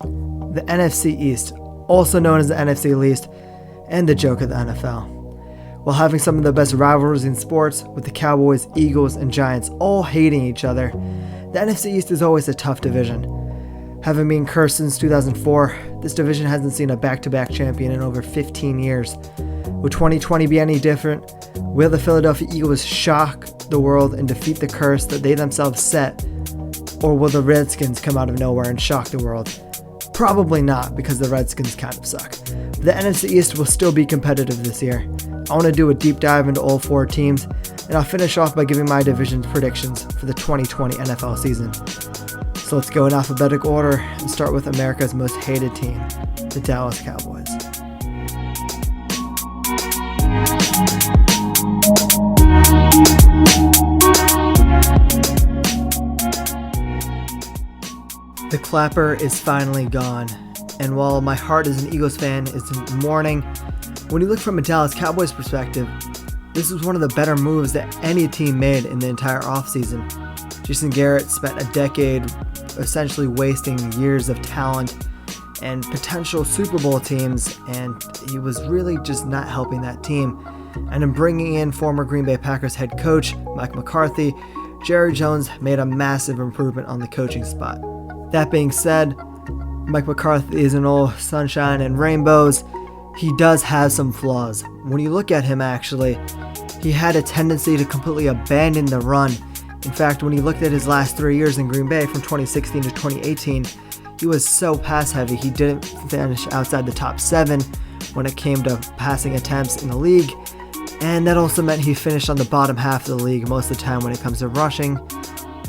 The NFC East, also known as the NFC Least, and the joke of the NFL. While having some of the best rivalries in sports, with the Cowboys, Eagles, and Giants all hating each other, the NFC East is always a tough division. Having been cursed since 2004, this division hasn't seen a back-to-back champion in over 15 years. Will 2020 be any different? Will the Philadelphia Eagles shock the world and defeat the curse that they themselves set? Or will the Redskins come out of nowhere and shock the world? Probably not, because the Redskins kind of suck. But the NFC East will still be competitive this year. I want to do a deep dive into all four teams, and I'll finish off by giving my division predictions for the 2020 NFL season. So let's go in alphabetical order and start with America's most hated team, the Dallas Cowboys. The clapper is finally gone, and while my heart as an Eagles fan is in mourning, when you look from a Dallas Cowboys perspective, this was one of the better moves that any team made in the entire offseason. Jason Garrett spent a decade essentially wasting years of talent and potential Super Bowl teams, and he was really just not helping that team. And in bringing in former Green Bay Packers head coach Mike McCarthy, Jerry Jones made a massive improvement on the coaching spot. That being said, Mike McCarthy isn't all sunshine and rainbows. He does have some flaws. When you look at him, actually, he had a tendency to completely abandon the run. In fact, when you looked at his last 3 years in Green Bay from 2016 to 2018, he was so pass heavy. He didn't finish outside the top 7 when it came to passing attempts in the league. And that also meant he finished on the bottom half of the league most of the time when it comes to rushing.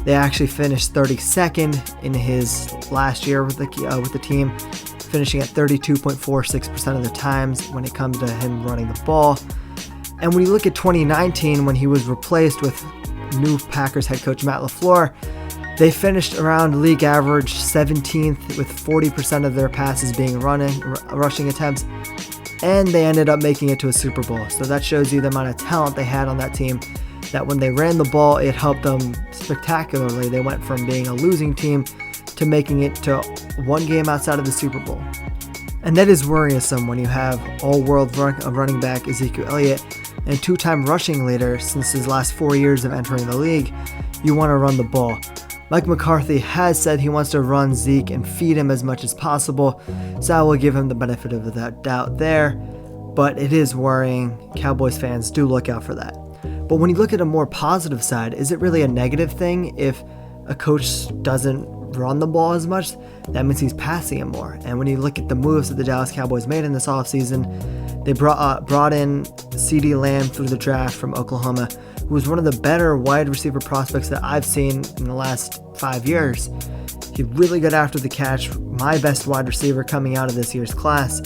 They actually finished 32nd in his last year with the team, finishing at 32.46% of the times when it comes to him running the ball. And when you look at 2019, when he was replaced with new Packers head coach Matt LaFleur, they finished around league average 17th with 40% of their passes being rushing attempts, and they ended up making it to a Super Bowl. So that shows you the amount of talent they had on that team, that when they ran the ball, it helped them spectacularly. They went from being a losing team to making it to one game outside of the Super Bowl. And that is worrisome when you have all-world running back Ezekiel Elliott and two-time rushing leader since his last 4 years of entering the league. You want to run the ball. Mike McCarthy has said he wants to run Zeke and feed him as much as possible, so I will give him the benefit of the doubt there, but it is worrying. Cowboys fans, do look out for that. But when you look at a more positive side, is it really a negative thing if a coach doesn't run the ball as much? That means he's passing it more. And when you look at the moves that the Dallas Cowboys made in this offseason, they brought in CeeDee Lamb through the draft from Oklahoma, who was one of the better wide receiver prospects that I've seen in the last 5 years. He really got after the catch, my best wide receiver coming out of this year's class.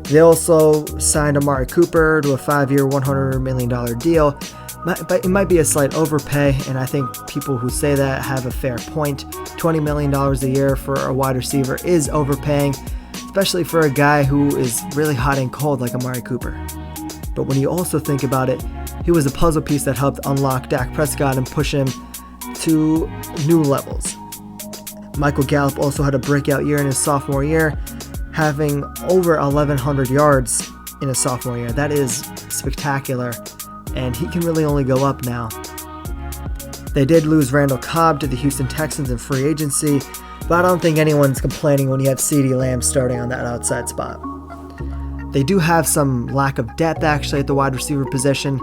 They also signed Amari Cooper to a 5-year, $100 million deal. But it might be a slight overpay, and I think people who say that have a fair point. $20 million a year for a wide receiver is overpaying, especially for a guy who is really hot and cold like Amari Cooper. But when you also think about it, he was a puzzle piece that helped unlock Dak Prescott and push him to new levels. Michael Gallup also had a breakout year in his sophomore year, having over 1,100 yards in his sophomore year. That is spectacular, and he can really only go up now. They did lose Randall Cobb to the Houston Texans in free agency, but I don't think anyone's complaining when you have CeeDee Lamb starting on that outside spot. They do have some lack of depth actually at the wide receiver position.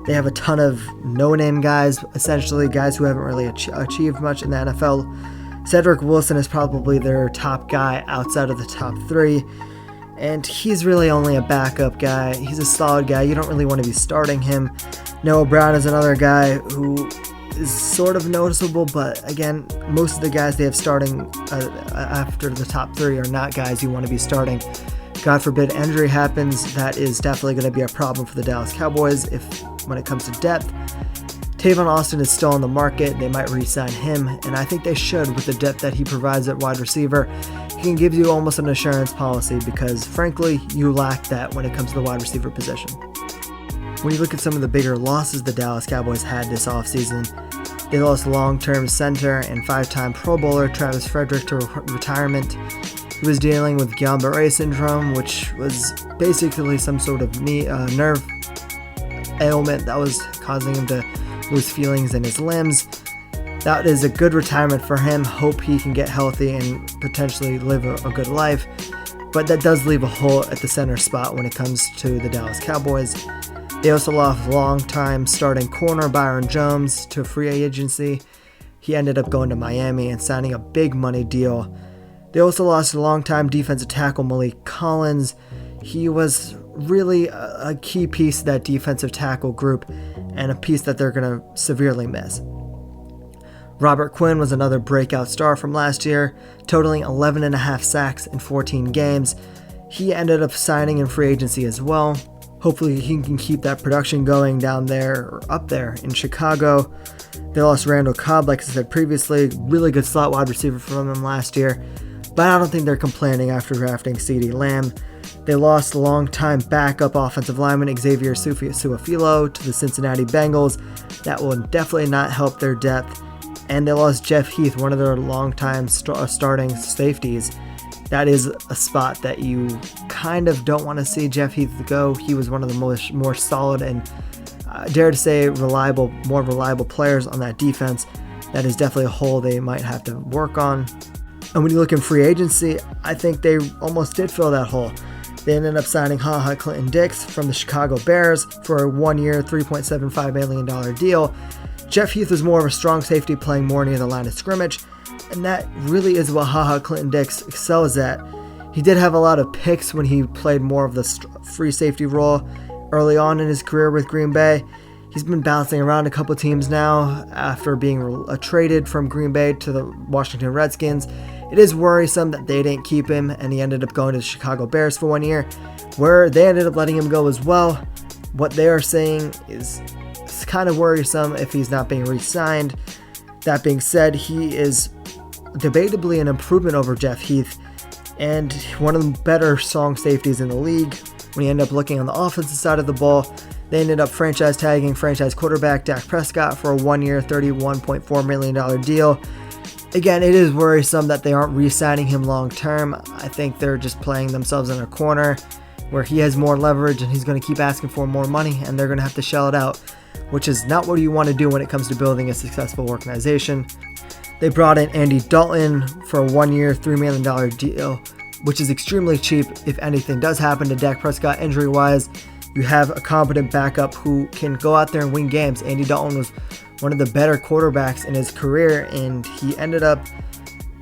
They have a ton of no-name guys, essentially guys who haven't really achieved much in the NFL. Cedric Wilson is probably their top guy outside of the top 3. And he's really only a backup guy. He's a solid guy. You don't really want to be starting him. Noah Brown is another guy who is sort of noticeable, but again, most of the guys they have starting after the top 3 are not guys you want to be starting. God forbid injury happens, that is definitely going to be a problem for the Dallas Cowboys when it comes to depth. Tavon Austin is still on the market. They might re-sign him, and I think they should with the depth that he provides at wide receiver. He can give you almost an insurance policy because, frankly, you lack that when it comes to the wide receiver position. When you look at some of the bigger losses the Dallas Cowboys had this offseason, they lost long-term center and 5-time Pro Bowler Travis Frederick to retirement. He was dealing with Guillain-Barré syndrome, which was basically some sort of nerve ailment that was causing him to lose feelings in his limbs. That is a good retirement for him. Hope he can get healthy and potentially live a good life. But that does leave a hole at the center spot when it comes to the Dallas Cowboys. They also lost long-time starting corner Byron Jones to free agency. He ended up going to Miami and signing a big money deal. They also lost a long-time defensive tackle Malik Collins. He was really a key piece of that defensive tackle group and a piece that they're going to severely miss. Robert Quinn was another breakout star from last year, totaling 11.5 sacks in 14 games. He ended up signing in free agency as well. Hopefully he can keep that production going down there or up there in Chicago. They lost Randall Cobb, like I said previously, really good slot wide receiver from them last year, but I don't think they're complaining after drafting CeeDee Lamb. They lost longtime backup offensive lineman Xavier Su'a-Filo to the Cincinnati Bengals. That will definitely not help their depth. And they lost Jeff Heath, one of their longtime starting safeties. That is a spot that you kind of don't want to see Jeff Heath go. He was one of the more solid and, dare to say, more reliable players on that defense. That is definitely a hole they might have to work on. And when you look in free agency, I think they almost did fill that hole. They ended up signing HaHa Clinton-Dix from the Chicago Bears for a 1-year, $3.75 million deal. Jeff Heath was more of a strong safety, playing more near the line of scrimmage, and that really is what HaHa Clinton-Dix excels at. He did have a lot of picks when he played more of the free safety role early on in his career with Green Bay. He's been bouncing around a couple teams now after being traded from Green Bay to the Washington Redskins. It is worrisome that they didn't keep him, and he ended up going to the Chicago Bears for 1 year, where they ended up letting him go as well. What they are saying is it's kind of worrisome if he's not being re-signed. That being said, he is debatably an improvement over Jeff Heath and one of the better strong safeties in the league. When you end up looking on the offensive side of the ball, they ended up franchise tagging franchise quarterback Dak Prescott for a 1-year, $31.4 million deal. Again, it is worrisome that they aren't re-signing him long term. I think they're just playing themselves in a corner where he has more leverage and he's going to keep asking for more money and they're going to have to shell it out, which is not what you want to do when it comes to building a successful organization. They brought in Andy Dalton for a 1-year, $3 million deal, which is extremely cheap. If anything does happen to Dak Prescott injury-wise, you have a competent backup who can go out there and win games. Andy Dalton was one of the better quarterbacks in his career, and he ended up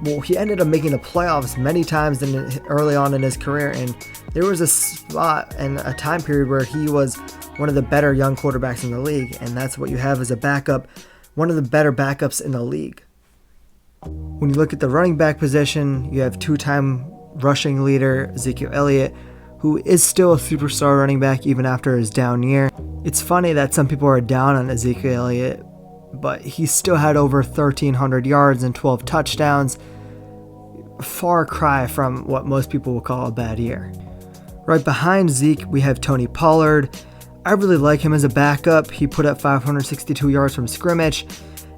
making the playoffs many times early on in his career, and there was a spot and a time period where he was one of the better young quarterbacks in the league, and that's what you have as a backup, one of the better backups in the league. When you look at the running back position, you have two-time rushing leader Ezekiel Elliott, who is still a superstar running back even after his down year. It's funny that some people are down on Ezekiel Elliott, but he still had over 1,300 yards and 12 touchdowns. Far cry from what most people will call a bad year. Right behind Zeke, we have Tony Pollard. I really like him as a backup. He put up 562 yards from scrimmage,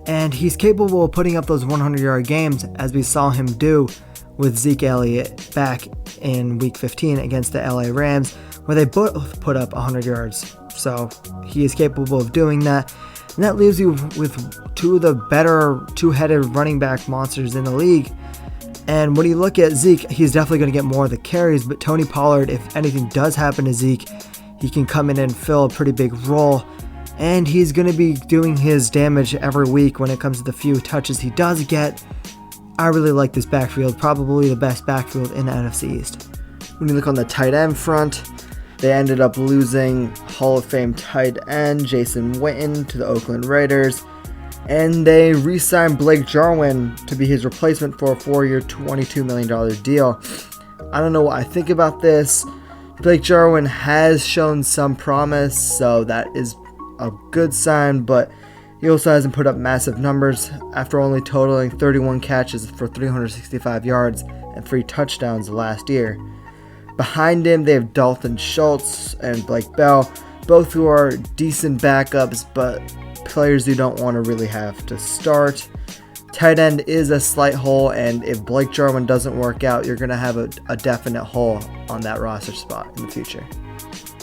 and he's capable of putting up those 100-yard games, as we saw him do with Zeke Elliott back in Week 15 against the LA Rams, where they both put up 100 yards. So he is capable of doing that. And that leaves you with two of the better two-headed running back monsters in the league. And when you look at Zeke, he's definitely going to get more of the carries, but Tony Pollard, if anything does happen to Zeke, he can come in and fill a pretty big role. And he's going to be doing his damage every week when it comes to the few touches he does get. I really like this backfield, probably the best backfield in the NFC East. When you look on the tight end front, they ended up losing Hall of Fame tight end Jason Witten to the Oakland Raiders, and they re-signed Blake Jarwin to be his replacement for a 4-year, $22 million deal. I don't know what I think about this. Blake Jarwin has shown some promise, so that is a good sign, but he also hasn't put up massive numbers after only totaling 31 catches for 365 yards and 3 touchdowns last year. Behind him, they have Dalton Schultz and Blake Bell, both who are decent backups, but players you don't want to really have to start. Tight end is a slight hole, and if Blake Jarwin doesn't work out, you're going to have a definite hole on that roster spot in the future.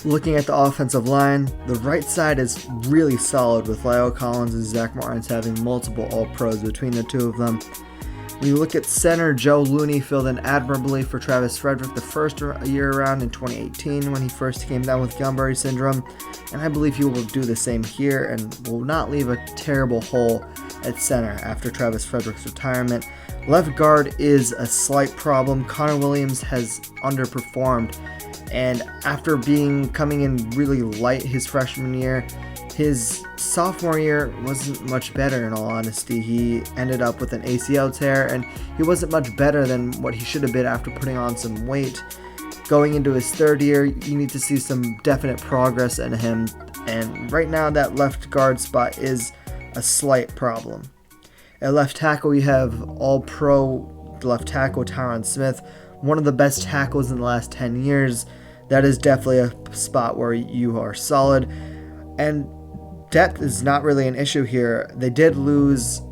Looking at the offensive line, the right side is really solid with La'el Collins and Zach Martins having multiple All-Pros between the two of them. When you look at center, Joe Looney filled in admirably for Travis Frederick the first year around in 2018 when he first came down with Guillain-Barré syndrome, and I believe he will do the same here and will not leave a terrible hole at center after Travis Frederick's retirement. Left guard is a slight problem. Connor Williams has underperformed, and after coming in really light his freshman year, his sophomore year wasn't much better in all honesty. He ended up with an ACL tear, and he wasn't much better than what he should have been after putting on some weight. Going into his third year, you need to see some definite progress in him, and right now that left guard spot is a slight problem. At left tackle, you have All-Pro left tackle Tyron Smith, one of the best tackles in the last 10 years. That is definitely a spot where you are solid, and depth is not really an issue here. They did lose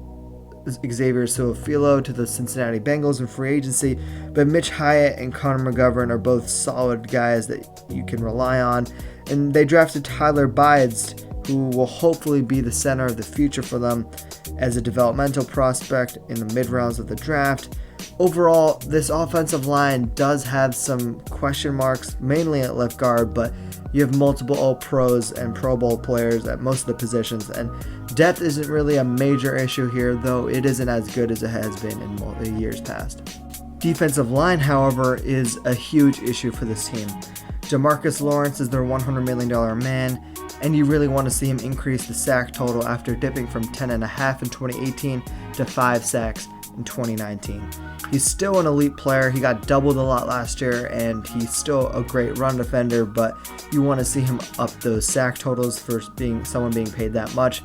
Xavier Su'a-Filo to the Cincinnati Bengals in free agency, but Mitch Hyatt and Connor McGovern are both solid guys that you can rely on, and they drafted Tyler Bides, who will hopefully be the center of the future for them as a developmental prospect in the mid-rounds of the draft. Overall, this offensive line does have some question marks, mainly at left guard, but you have multiple All-Pros and Pro Bowl players at most of the positions, and depth isn't really a major issue here, though it isn't as good as it has been in years past. Defensive line, however, is a huge issue for this team. Demarcus Lawrence is their $100 million man, and you really want to see him increase the sack total after dipping from 10.5 in 2018 to 5 sacks in 2019. He's still an elite player. He got doubled a lot last year, and he's still a great run defender, but you want to see him up those sack totals for someone being paid that much.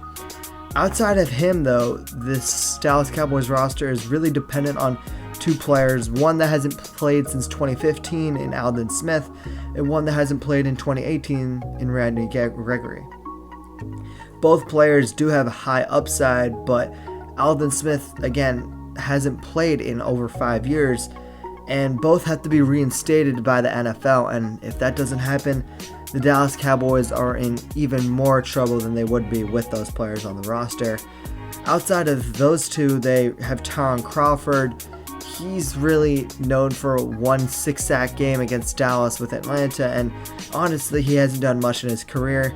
Outside of him, though, this Dallas Cowboys roster is really dependent on two players, one that hasn't played since 2015 in Aldon Smith, and one that hasn't played in 2018 in Randy Gregory. Both players do have a high upside, but Aldon Smith, again, hasn't played in over 5 years, and both have to be reinstated by the NFL, and if that doesn't happen, the Dallas Cowboys are in even more trouble than they would be with those players on the roster. Outside of those two, they have Tyron Crawford. He's really known for one 6-sack game against Dallas with Atlanta, and honestly, he hasn't done much in his career.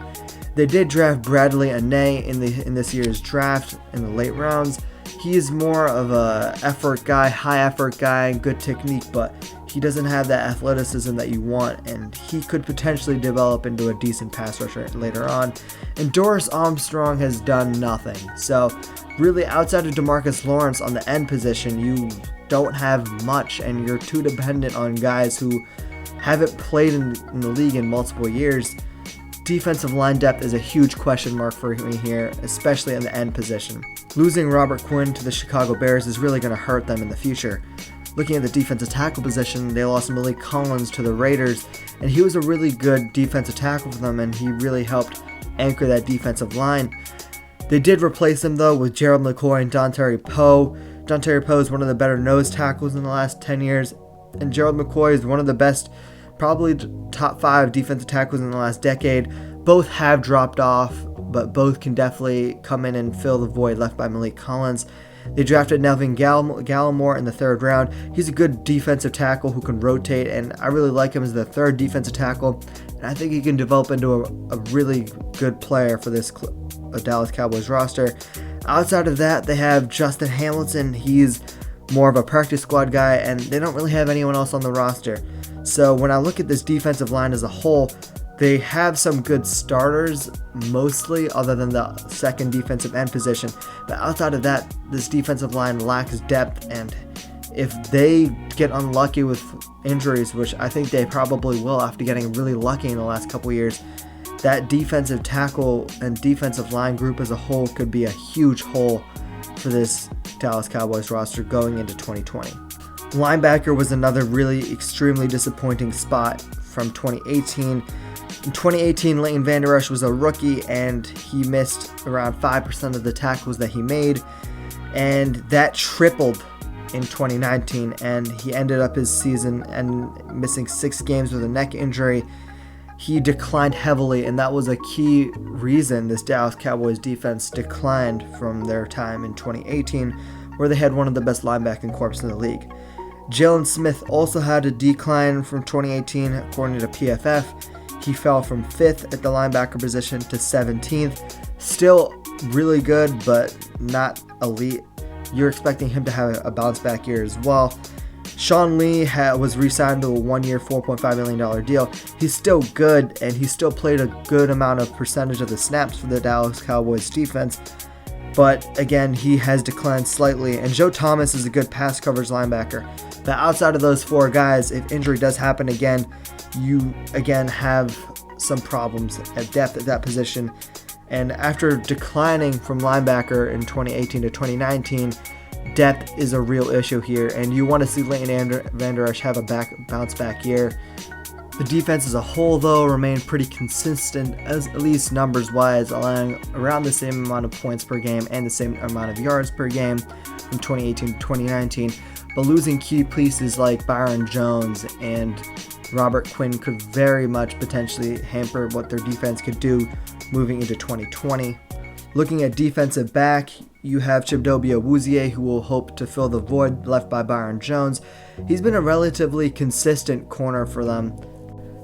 They did draft Bradley Anae in this year's draft in the late rounds. He is more of a effort guy, high effort guy, good technique, but he doesn't have that athleticism that you want, and he could potentially develop into a decent pass rusher later on. And Doris Armstrong has done nothing. So really, outside of DeMarcus Lawrence on the end position, you don't have much, and you're too dependent on guys who haven't played in the league in multiple years. Defensive line depth is a huge question mark for me here, especially in the end position. Losing Robert Quinn to the Chicago Bears is really going to hurt them in the future. Looking at the defensive tackle position, they lost Malik Collins to the Raiders, and he was a really good defensive tackle for them, and he really helped anchor that defensive line. They did replace him, though, with Gerald McCoy and Dontari Poe. Dontari Poe is one of the better nose tackles in the last 10 years, and Gerald McCoy is one of the best, probably top 5 defensive tackles in the last decade. Both have dropped off, but both can definitely come in and fill the void left by Malik Collins. They drafted Nelvin Gallimore in the 3rd round. He's a good defensive tackle who can rotate, and I really like him as the 3rd defensive tackle, and I think he can develop into a really good player for this Dallas Cowboys roster. Outside of that, they have Justin Hamilton. He's more of a practice squad guy, and they don't really have anyone else on the roster. So when I look at this defensive line as a whole, they have some good starters, mostly, other than the 2nd defensive end position. But outside of that, this defensive line lacks depth, and if they get unlucky with injuries, which I think they probably will after getting really lucky in the last couple years, that defensive tackle and defensive line group as a whole could be a huge hole for this Dallas Cowboys roster going into 2020. Linebacker was another really extremely disappointing spot from 2018. In 2018, Leighton Vander Esch was a rookie, and he missed around 5% of the tackles that he made. and that tripled in 2019, and he ended up his season and missing 6 games with a neck injury. He declined heavily, and that was a key reason this Dallas Cowboys defense declined from their time in 2018, where they had one of the best linebacking corps in the league. Jalen Smith also had a decline from 2018, according to PFF. He fell from 5th at the linebacker position to 17th. Still really good, but not elite. You're expecting him to have a bounce back year as well. Sean Lee was re-signed to a 1-year, $4.5 million deal. He's still good, and he still played a good amount of percentage of the snaps for the Dallas Cowboys defense. But again, he has declined slightly, and Joe Thomas is a good pass coverage linebacker. But outside of those 4 guys, if injury does happen again, you again have some problems at depth at that position. And after declining from linebacker in 2018 to 2019, depth is a real issue here, and you want to see Leighton Vander Esch have a bounce back year. The defense as a whole, though, remained pretty consistent, as at least numbers-wise, allowing around the same amount of points per game and the same amount of yards per game from 2018 to 2019. But losing key pieces like Byron Jones and Robert Quinn could very much potentially hamper what their defense could do moving into 2020. Looking at defensive back, you have Chidobe Awuzie, who will hope to fill the void left by Byron Jones. He's been a relatively consistent corner for them.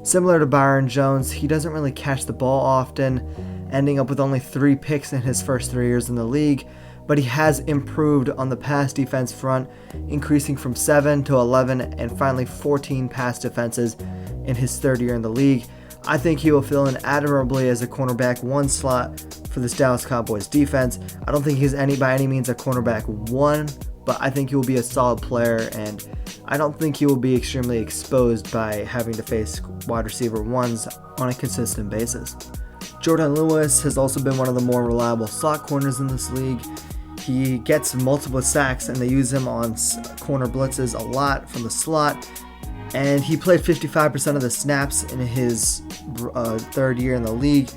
Similar to Byron Jones, he doesn't really catch the ball often, ending up with only 3 picks in his first 3 years in the league, but he has improved on the pass defense front, increasing from 7 to 11 and finally 14 pass defenses in his 3rd year in the league. I think he will fill in admirably as a cornerback 1 slot for this Dallas Cowboys defense. I don't think he's by any means a cornerback 1, but I think he will be a solid player, and I don't think he will be extremely exposed by having to face wide receiver 1s on a consistent basis. Jordan Lewis has also been one of the more reliable slot corners in this league. He gets multiple sacks, and they use him on corner blitzes a lot from the slot. And he played 55% of the snaps in his 3rd year in the league.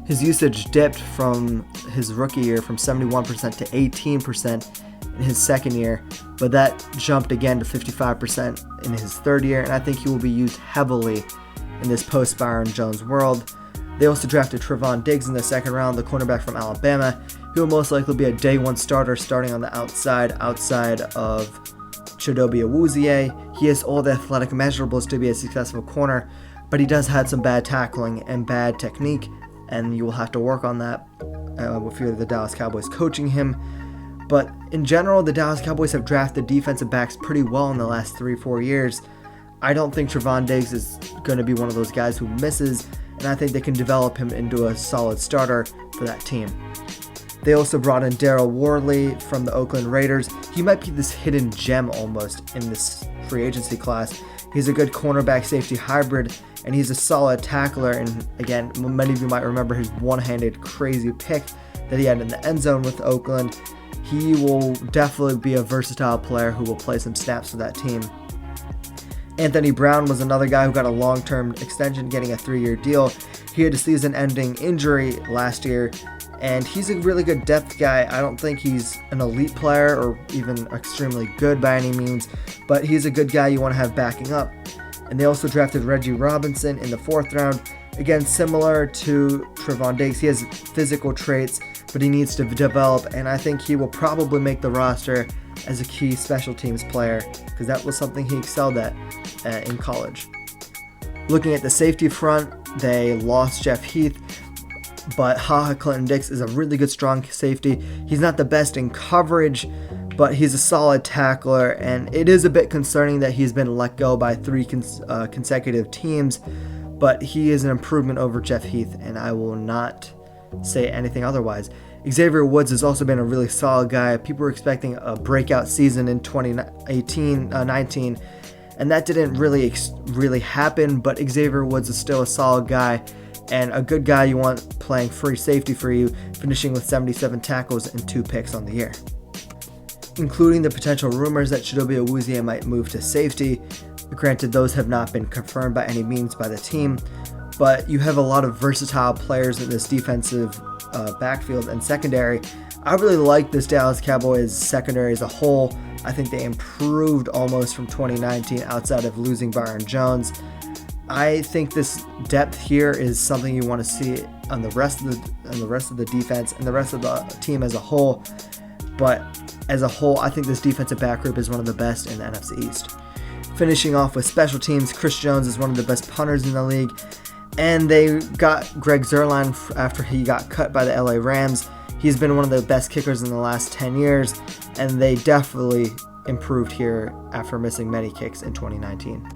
His usage dipped from his rookie year from 71% to 18% in his 2nd year, but that jumped again to 55% in his 3rd year, and I think he will be used heavily in this post-Byron Jones world. They also drafted Trevon Diggs in the 2nd round, the cornerback from Alabama. He will most likely be a day 1 starter starting on the outside of Chidobe Awuzie. He has all the athletic measurables to be a successful corner, but he does have some bad tackling and bad technique, and you will have to work on that with the Dallas Cowboys coaching him. But in general, the Dallas Cowboys have drafted defensive backs pretty well in the last 3-4 years. I don't think Trevon Diggs is going to be one of those guys who misses, and I think they can develop him into a solid starter for that team. They also brought in Daryl Worley from the Oakland Raiders. He might be this hidden gem almost in this free agency class. He's a good cornerback safety hybrid, and he's a solid tackler. And again, many of you might remember his one-handed crazy pick that he had in the end zone with Oakland. He will definitely be a versatile player who will play some snaps for that team. Anthony Brown was another guy who got a long-term extension, getting a 3-year deal. He had a season-ending injury last year, and he's a really good depth guy. I don't think he's an elite player or even extremely good by any means, but he's a good guy you want to have backing up. And they also drafted Reggie Robinson in the 4th round. Again, similar to Trevon Diggs, he has physical traits, but he needs to develop, and I think he will probably make the roster as a key special teams player, because that was something he excelled at in college. Looking at the safety front, they lost Jeff Heath, but HaHa Clinton-Dix is a really good strong safety. He's not the best in coverage, but he's a solid tackler, and it is a bit concerning that he's been let go by 3 consecutive teams, but he is an improvement over Jeff Heath, and I will not say anything otherwise. Xavier Woods has also been a really solid guy. People were expecting a breakout season in 2019, and that didn't really happen, but Xavier Woods is still a solid guy and a good guy you want playing free safety for you, finishing with 77 tackles and 2 picks on the year. Including the potential rumors that Chidobe Awuzie might move to safety. Granted, those have not been confirmed by any means by the team, but you have a lot of versatile players in this defensive backfield and secondary. I really like this Dallas Cowboys secondary as a whole. I think they improved almost from 2019 outside of losing Byron Jones. I think this depth here is something you want to see on the rest of the defense and the rest of the team as a whole. But as a whole, I think this defensive back group is one of the best in the NFC East. Finishing off with special teams, Chris Jones is one of the best punters in the league. And they got Greg Zuerlein after he got cut by the LA Rams. He's been one of the best kickers in the last 10 years, and they definitely improved here after missing many kicks in 2019.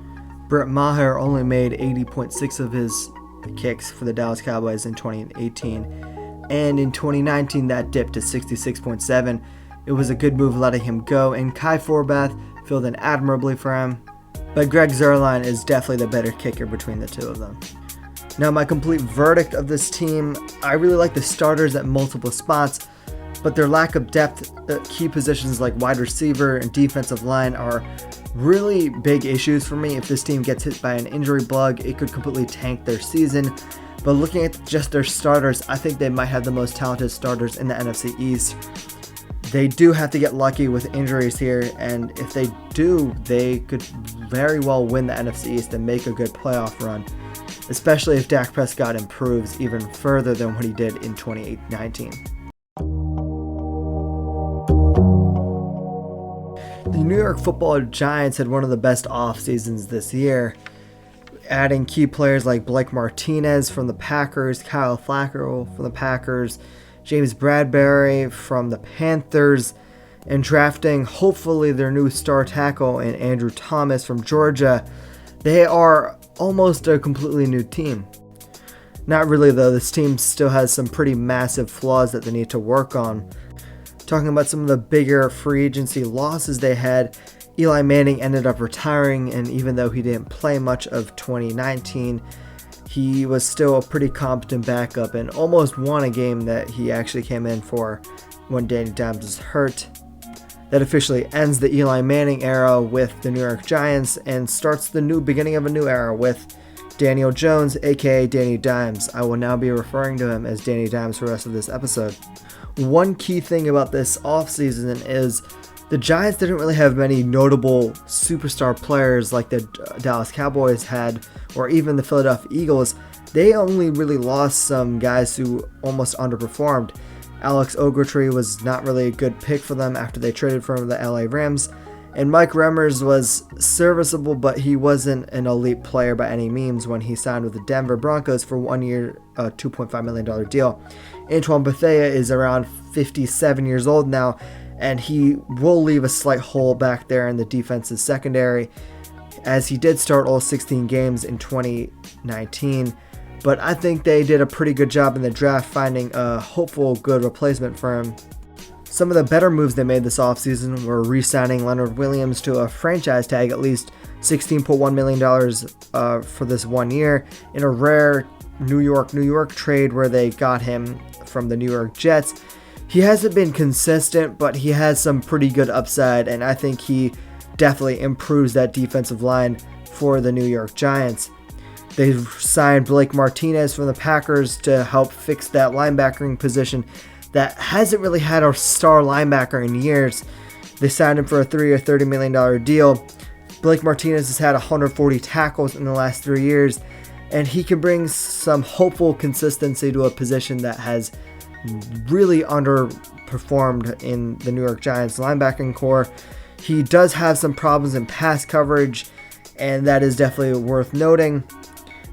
Brett Maher only made 80.6 of his kicks for the Dallas Cowboys in 2018, and in 2019 that dipped to 66.7. It was a good move letting him go, and Kai Forbath filled in admirably for him, but Greg Zuerlein is definitely the better kicker between the two of them. Now, my complete verdict of this team, I really like the starters at multiple spots, but their lack of depth at key positions like wide receiver and defensive line are really big issues for me. If this team gets hit by an injury bug, it could completely tank their season. But looking at just their starters, I think they might have the most talented starters in the NFC East. They do have to get lucky with injuries here, and if they do, they could very well win the NFC East and make a good playoff run, especially if Dak Prescott improves even further than what he did in 2019. The New York Football Giants had one of the best off seasons this year, adding key players like Blake Martinez from the Packers, Kyle Flacco from the Packers, James Bradbury from the Panthers, and drafting hopefully their new star tackle in Andrew Thomas from Georgia. They are almost a completely new team. Not really though, this team still has some pretty massive flaws that they need to work on. Talking about some of the bigger free agency losses they had, Eli Manning ended up retiring, and even though he didn't play much of 2019, he was still a pretty competent backup and almost won a game that he actually came in for when Danny Dimes was hurt. That officially ends the Eli Manning era with the New York Giants and starts the new beginning of a new era with Daniel Jones, aka Danny Dimes. I will now be referring to him as Danny Dimes for the rest of this episode. One key thing about this offseason is the Giants didn't really have many notable superstar players like the Dallas Cowboys had, or even the Philadelphia Eagles. They only really lost some guys who almost underperformed. Alex Ogletree was not really a good pick for them after they traded for the LA Rams, and Mike Remmers was serviceable, but he wasn't an elite player by any means when he signed with the Denver Broncos for 1 year, a $2.5 million deal. Antoine Bethea is around 57 years old now, and he will leave a slight hole back there in the defense's secondary, as he did start all 16 games in 2019. But I think they did a pretty good job in the draft finding a hopeful good replacement for him. Some of the better moves they made this offseason were re-signing Leonard Williams to a franchise tag, at least $16.1 million for this 1 year, in a rare New York trade where they got him from the New York Jets. He hasn't been consistent, but he has some pretty good upside, and I think he definitely improves that defensive line for the New York Giants. They've signed Blake Martinez from the Packers to help fix that linebacking position that hasn't really had a star linebacker in years. They signed him for a 3-year, $30 million deal. Blake Martinez has had 140 tackles in the last 3 years, and he can bring some hopeful consistency to a position that has really underperformed in the New York Giants linebacking core. He does have some problems in pass coverage, and that is definitely worth noting.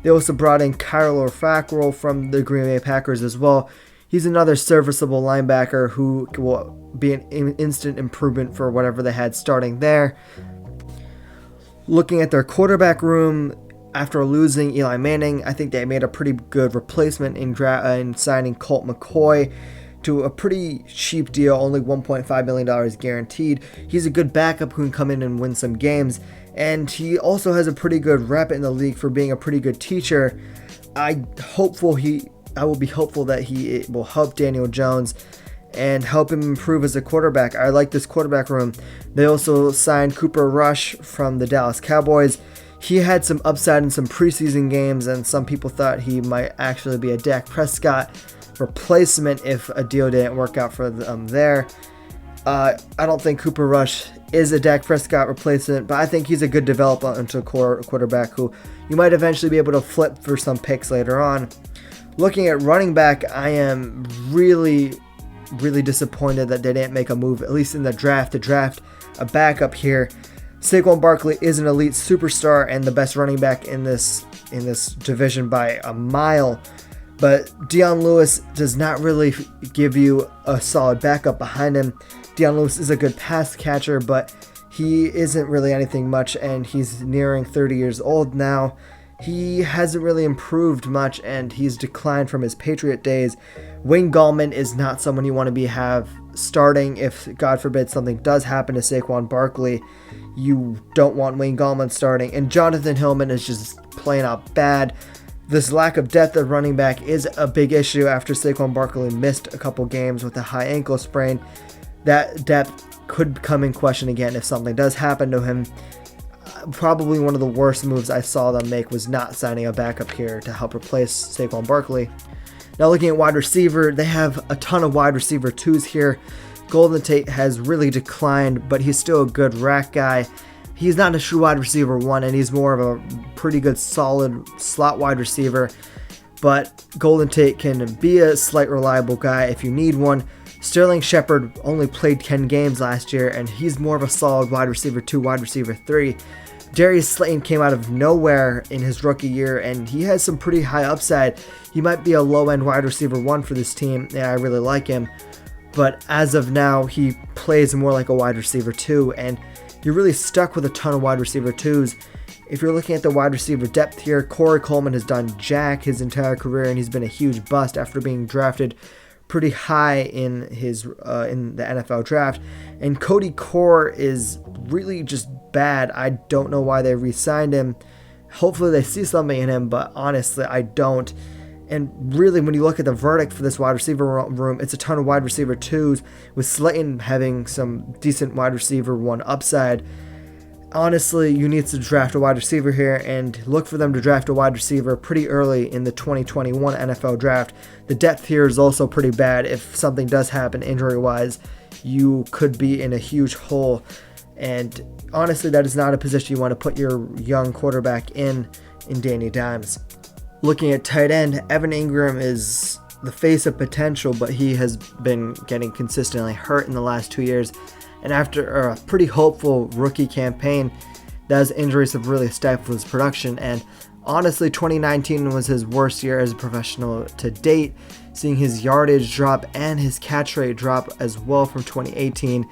They also brought in Kyle Fackrell from the Green Bay Packers as well. He's another serviceable linebacker who will be an instant improvement for whatever they had starting there. Looking at their quarterback room, after losing Eli Manning, I think they made a pretty good replacement in signing Colt McCoy to a pretty cheap deal, only $1.5 million guaranteed. He's a good backup who can come in and win some games, and he also has a pretty good rep in the league for being a pretty good teacher. I will be hopeful that he will help Daniel Jones and help him improve as a quarterback. I like this quarterback room. They also signed Cooper Rush from the Dallas Cowboys. He had some upside in some preseason games, and some people thought he might actually be a Dak Prescott replacement if a deal didn't work out for them there. I don't think Cooper Rush is a Dak Prescott replacement, but I think he's a good developmental quarterback who you might eventually be able to flip for some picks later on. Looking at running back, I am really disappointed that they didn't make a move, at least in the draft, to draft a backup here. Saquon Barkley is an elite superstar and the best running back in this division by a mile, but Dion Lewis does not really give you a solid backup behind him. Dion Lewis is a good pass catcher, but he isn't really anything much, and he's nearing 30 years old now. He hasn't really improved much, and he's declined from his Patriot days. Wayne Gallman is not someone you want to have starting if, God forbid, something does happen to Saquon Barkley. You don't want Wayne Gallman starting, and Jonathan Hillman is just playing out bad. This lack of depth at running back is a big issue after Saquon Barkley missed a couple games with a high ankle sprain. That depth could come in question again if something does happen to him. Probably one of the worst moves I saw them make was not signing a backup here to help replace Saquon Barkley. Now looking at wide receiver, they have a ton of wide receiver 2s here. Golden Tate has really declined, but he's still a good rack guy. He's not a true wide receiver 1, and he's more of a pretty good solid slot wide receiver. But Golden Tate can be a slight reliable guy if you need one. Sterling Shepard only played 10 games last year, and he's more of a solid wide receiver 2, wide receiver 3. Darius Slayton came out of nowhere in his rookie year, and he has some pretty high upside. He might be a low-end wide receiver 1 for this team, and I really like him. But as of now, he plays more like a wide receiver 2, and you're really stuck with a ton of wide receiver 2s. If you're looking at the wide receiver depth here, Corey Coleman has done jack his entire career, and he's been a huge bust after being drafted pretty high in the NFL draft. And Cody Core is really just bad. I don't know why they re-signed him. Hopefully they see something in him, but honestly, I don't. And really, when you look at the verdict for this wide receiver room, it's a ton of wide receiver 2s, with Slayton having some decent wide receiver 1 upside. Honestly, you need to draft a wide receiver here, and look for them to draft a wide receiver pretty early in the 2021 NFL draft. The depth here is also pretty bad. If something does happen injury-wise, you could be in a huge hole. And honestly, that is not a position you want to put your young quarterback in Danny Dimes. Looking at tight end, Evan Ingram is the face of potential, but he has been getting consistently hurt in the last 2 years. And after a pretty hopeful rookie campaign, those injuries have really stifled his production. And honestly, 2019 was his worst year as a professional to date, seeing his yardage drop and his catch rate drop as well from 2018.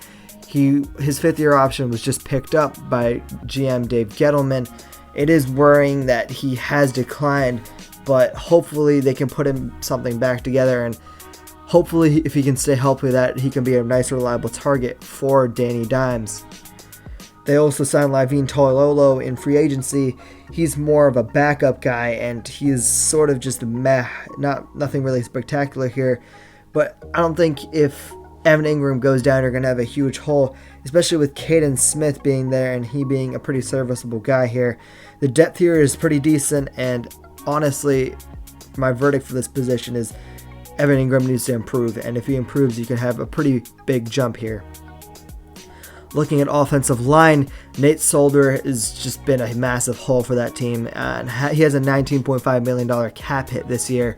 His fifth-year option was just picked up by GM Dave Gettleman. It is worrying that he has declined, but hopefully they can put him something back together, and hopefully if he can stay healthy, that he can be a nice reliable target for Danny Dimes. They also signed Lavine Toilolo in free agency. He's more of a backup guy, and he's sort of just meh, nothing really spectacular here. But I don't think if Evan Ingram goes down, you're going to have a huge hole, especially with Caden Smith being there and he being a pretty serviceable guy here. The depth here is pretty decent, and honestly, my verdict for this position is Evan Ingram needs to improve, and if he improves, you can have a pretty big jump here. Looking at offensive line, Nate Solder has just been a massive hole for that team, and he has a $19.5 million cap hit this year.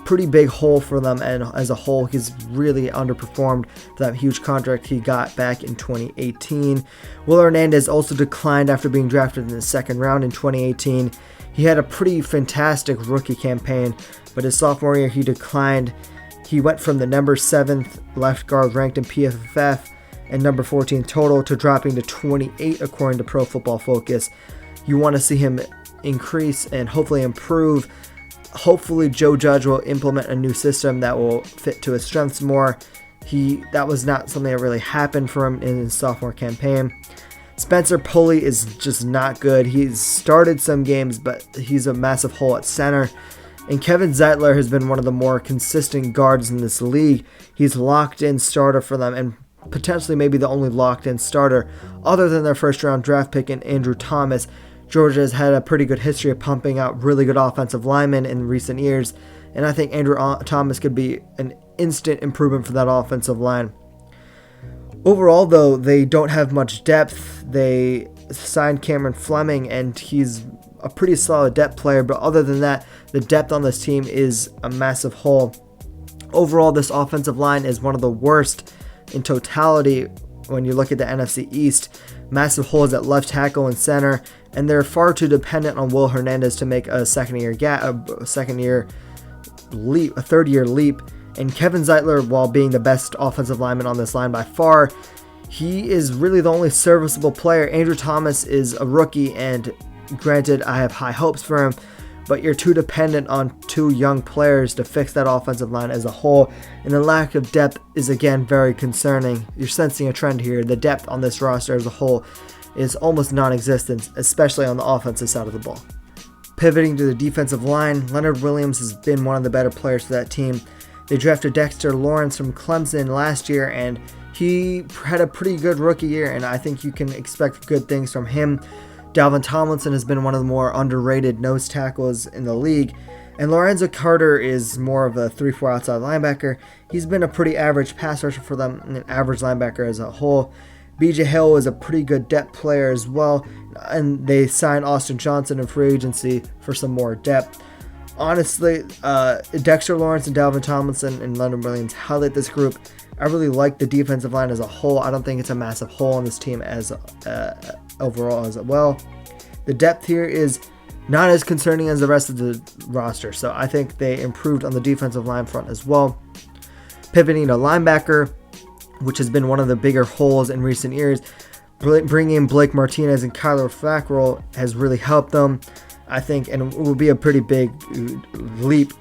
Pretty big hole for them, and as a whole, he's really underperformed for that huge contract he got back in 2018. Will Hernandez also declined after being drafted in the second round in 2018. He had a pretty fantastic rookie campaign, but his sophomore year he declined. He went from the number 7th left guard ranked in PFF and number 14 total to dropping to 28 according to Pro Football Focus. You want to see him increase and hopefully improve. Hopefully Joe Judge will implement a new system that will fit to his strengths more. That was not something that really happened for him in his sophomore campaign. Spencer Pulley is just not good. He's started some games, but he's a massive hole at center. And Kevin Zeitler has been one of the more consistent guards in this league. He's locked-in starter for them, and potentially maybe the only locked-in starter other than their first-round draft pick in Andrew Thomas. Georgia has had a pretty good history of pumping out really good offensive linemen in recent years, and I think Andrew Thomas could be an instant improvement for that offensive line. Overall, though, they don't have much depth. They signed Cameron Fleming, and he's a pretty solid depth player, but other than that, the depth on this team is a massive hole. Overall, this offensive line is one of the worst in totality when you look at the NFC East. Massive holes at left tackle and center, and they're far too dependent on Will Hernandez to make a third-year leap. And Kevin Zeitler, while being the best offensive lineman on this line by far, he is really the only serviceable player. Andrew Thomas is a rookie, and granted, I have high hopes for him, but you're too dependent on two young players to fix that offensive line as a whole, and the lack of depth is again very concerning. You're sensing a trend here. The depth on this roster as a whole is almost non-existent, especially on the offensive side of the ball. Pivoting to the defensive line, Leonard Williams has been one of the better players for that team. They drafted Dexter Lawrence from Clemson last year, and he had a pretty good rookie year, and I think you can expect good things from him. Dalvin Tomlinson has been one of the more underrated nose tackles in the league, and Lorenzo Carter is more of a 3-4 outside linebacker. He's been a pretty average pass rusher for them, and an average linebacker as a whole. BJ Hill is a pretty good depth player as well, and they signed Austin Johnson in free agency for some more depth. Honestly, Dexter Lawrence and Dalvin Tomlinson and Leonard Williams highlight this group. I really like the defensive line as a whole. I don't think it's a massive hole in this team as overall as well. The depth here is not as concerning as the rest of the roster, so I think they improved on the defensive line front as well. Pivoting to linebacker, which has been one of the bigger holes in recent years, bringing in Blake Martinez and Kyler Fackrell has really helped them, I think, and it will be a pretty big leap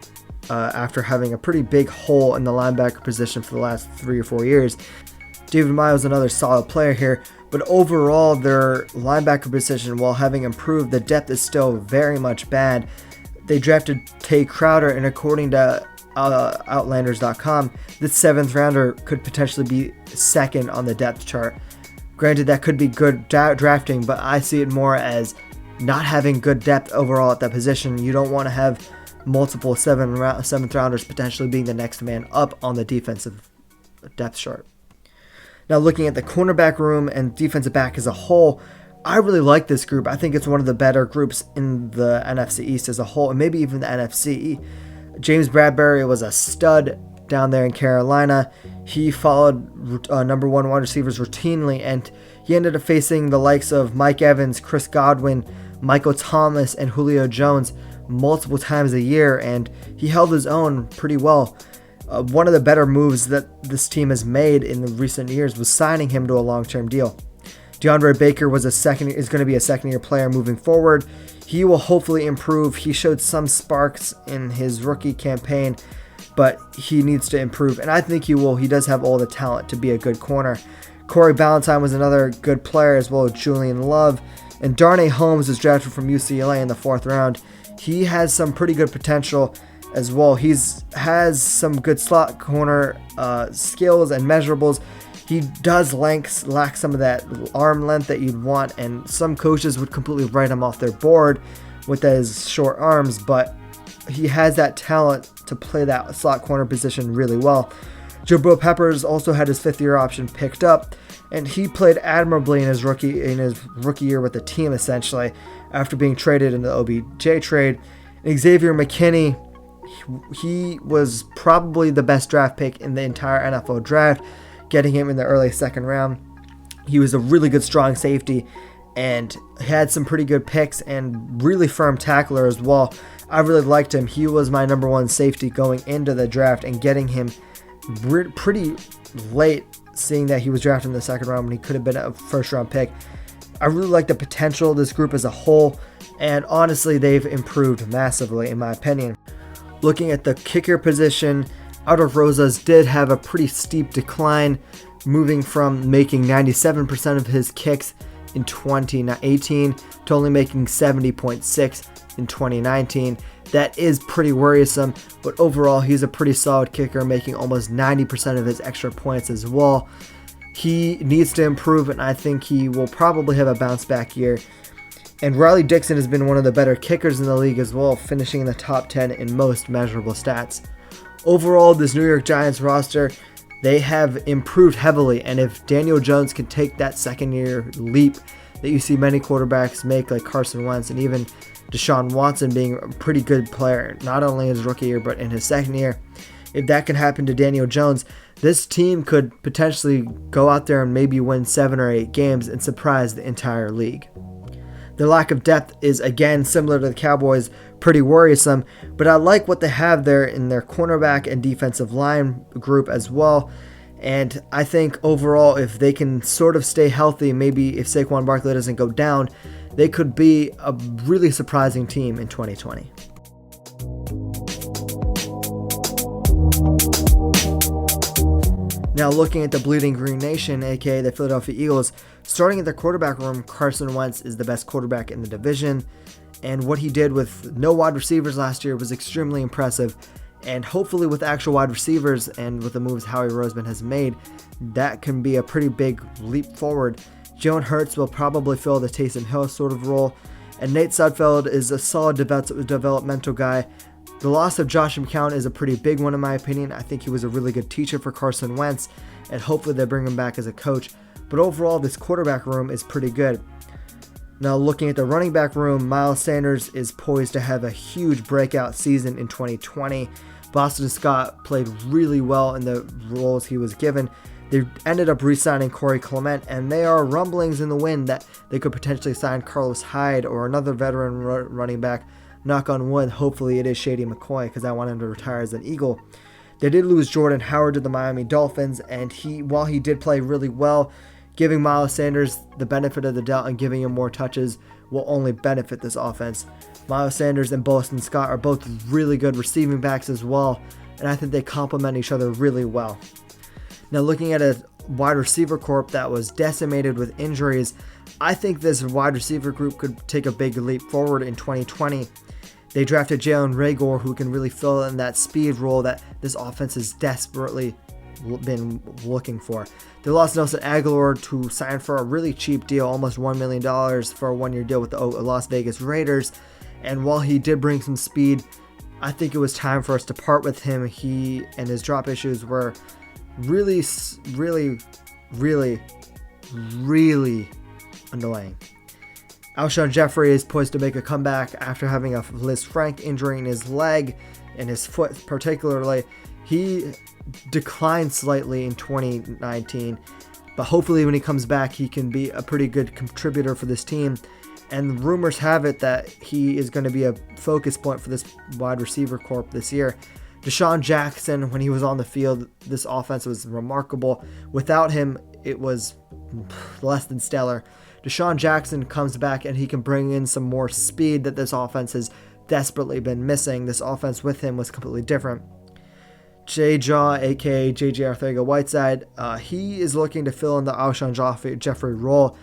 after having a pretty big hole in the linebacker position for the last 3 or 4 years. David Miles is another solid player here, but overall their linebacker position, while having improved, the depth is still very much bad. They drafted Tay Crowder, and according to Outlanders.com, this 7th rounder could potentially be second on the depth chart. Granted, that could be good drafting, but I see it more as not having good depth overall at that position. You don't want to have multiple 7th rounders potentially being the next man up on the defensive depth chart. Now, looking at the cornerback room and defensive back as a whole, I really like this group. I think it's one of the better groups in the NFC East as a whole, and maybe even the NFC. James Bradbury was a stud down there in Carolina. He followed number 1 wide receivers routinely, and he ended up facing the likes of Mike Evans, Chris Godwin, Michael Thomas, and Julio Jones multiple times a year, and he held his own pretty well. One of the better moves that this team has made in the recent years was signing him to a long-term deal. DeAndre Baker is going to be a second-year player moving forward. He will hopefully improve. He showed some sparks in his rookie campaign, but he needs to improve, and I think he will. He does have all the talent to be a good corner. Corey Ballantyne was another good player, as well as Julian Love, and Darnay Holmes was drafted from UCLA in the 4th round. He has some pretty good potential as well. Has some good slot corner skills and measurables. He does lack some of that arm length that you'd want, and some coaches would completely write him off their board with his short arms, but he has that talent to play that slot corner position really well. Jabril Peppers also had his 5th-year option picked up, and he played admirably in his rookie year with the team, essentially, after being traded in the OBJ trade. And Xavier McKinney, he was probably the best draft pick in the entire NFL draft, getting him in the early 2nd round. He was a really good strong safety and had some pretty good picks and really firm tackler as well. I really liked him. He was my number 1 safety going into the draft, and getting him pretty late, seeing that he was drafted in the 2nd round when he could have been a 1st-round pick. I really like the potential of this group as a whole, and honestly, they've improved massively in my opinion. Looking at the kicker position, Aldo Rosas did have a pretty steep decline, moving from making 97% of his kicks in 2018 to only making 70.6 in 2019. That is pretty worrisome, but overall he's a pretty solid kicker, making almost 90% of his extra points as well. He needs to improve, and I think he will probably have a bounce back year. And Riley Dixon has been one of the better kickers in the league as well, finishing in the top 10 in most measurable stats. Overall, this New York Giants roster, they have improved heavily, and if Daniel Jones can take that second-year leap that you see many quarterbacks make, like Carson Wentz and even Deshaun Watson being a pretty good player, not only in his rookie year but in his second year, if that can happen to Daniel Jones, this team could potentially go out there and maybe win 7 or 8 games and surprise the entire league. Their lack of depth is, again, similar to the Cowboys, pretty worrisome, but I like what they have there in their cornerback and defensive line group as well. And I think overall, if they can sort of stay healthy, maybe if Saquon Barkley doesn't go down, they could be a really surprising team in 2020. Now looking at the Bleeding Green Nation, aka the Philadelphia Eagles, starting at the quarterback room, Carson Wentz is the best quarterback in the division, and what he did with no wide receivers last year was extremely impressive, and hopefully with actual wide receivers and with the moves Howie Roseman has made, that can be a pretty big leap forward. Jalen Hurts will probably fill the Taysom Hill sort of role, and Nate Sudfeld is a solid developmental guy. The loss of Josh McCown is a pretty big one in my opinion. I think he was a really good teacher for Carson Wentz, and hopefully they bring him back as a coach. But overall, this quarterback room is pretty good. Now looking at the running back room, Miles Sanders is poised to have a huge breakout season in 2020. Boston Scott played really well in the roles he was given. They ended up re-signing Corey Clement, and there are rumblings in the wind that they could potentially sign Carlos Hyde or another veteran running back. Knock on wood, hopefully it is Shady McCoy because I want him to retire as an Eagle. They did lose Jordan Howard to the Miami Dolphins, and while he did play really well, giving Miles Sanders the benefit of the doubt and giving him more touches will only benefit this offense. Miles Sanders and Boston Scott are both really good receiving backs as well, and I think they complement each other really well. Now looking at a wide receiver corp that was decimated with injuries, I think this wide receiver group could take a big leap forward in 2020. They drafted Jalen Reagor, who can really fill in that speed role that this offense has desperately been looking for. They lost Nelson Aguilar to sign for a really cheap deal, almost $1 million for a one-year deal with the Las Vegas Raiders. And while he did bring some speed, I think it was time for us to part with him. He and his drop issues were really annoying. Alshon Jeffrey is poised to make a comeback after having a Liz Frank injury in his leg and his foot particularly. He declined slightly in 2019, but hopefully when he comes back he can be a pretty good contributor for this team, and rumors have it that he is going to be a focus point for this wide receiver corp this year. Deshaun Jackson, when he was on the field, this offense was remarkable. Without him, it was less than stellar. Deshaun Jackson comes back and he can bring in some more speed that this offense has desperately been missing. This offense with him was completely different. J-Jaw, aka JJ Arthega-Whiteside, he is looking to fill in the Alshon Jeffrey role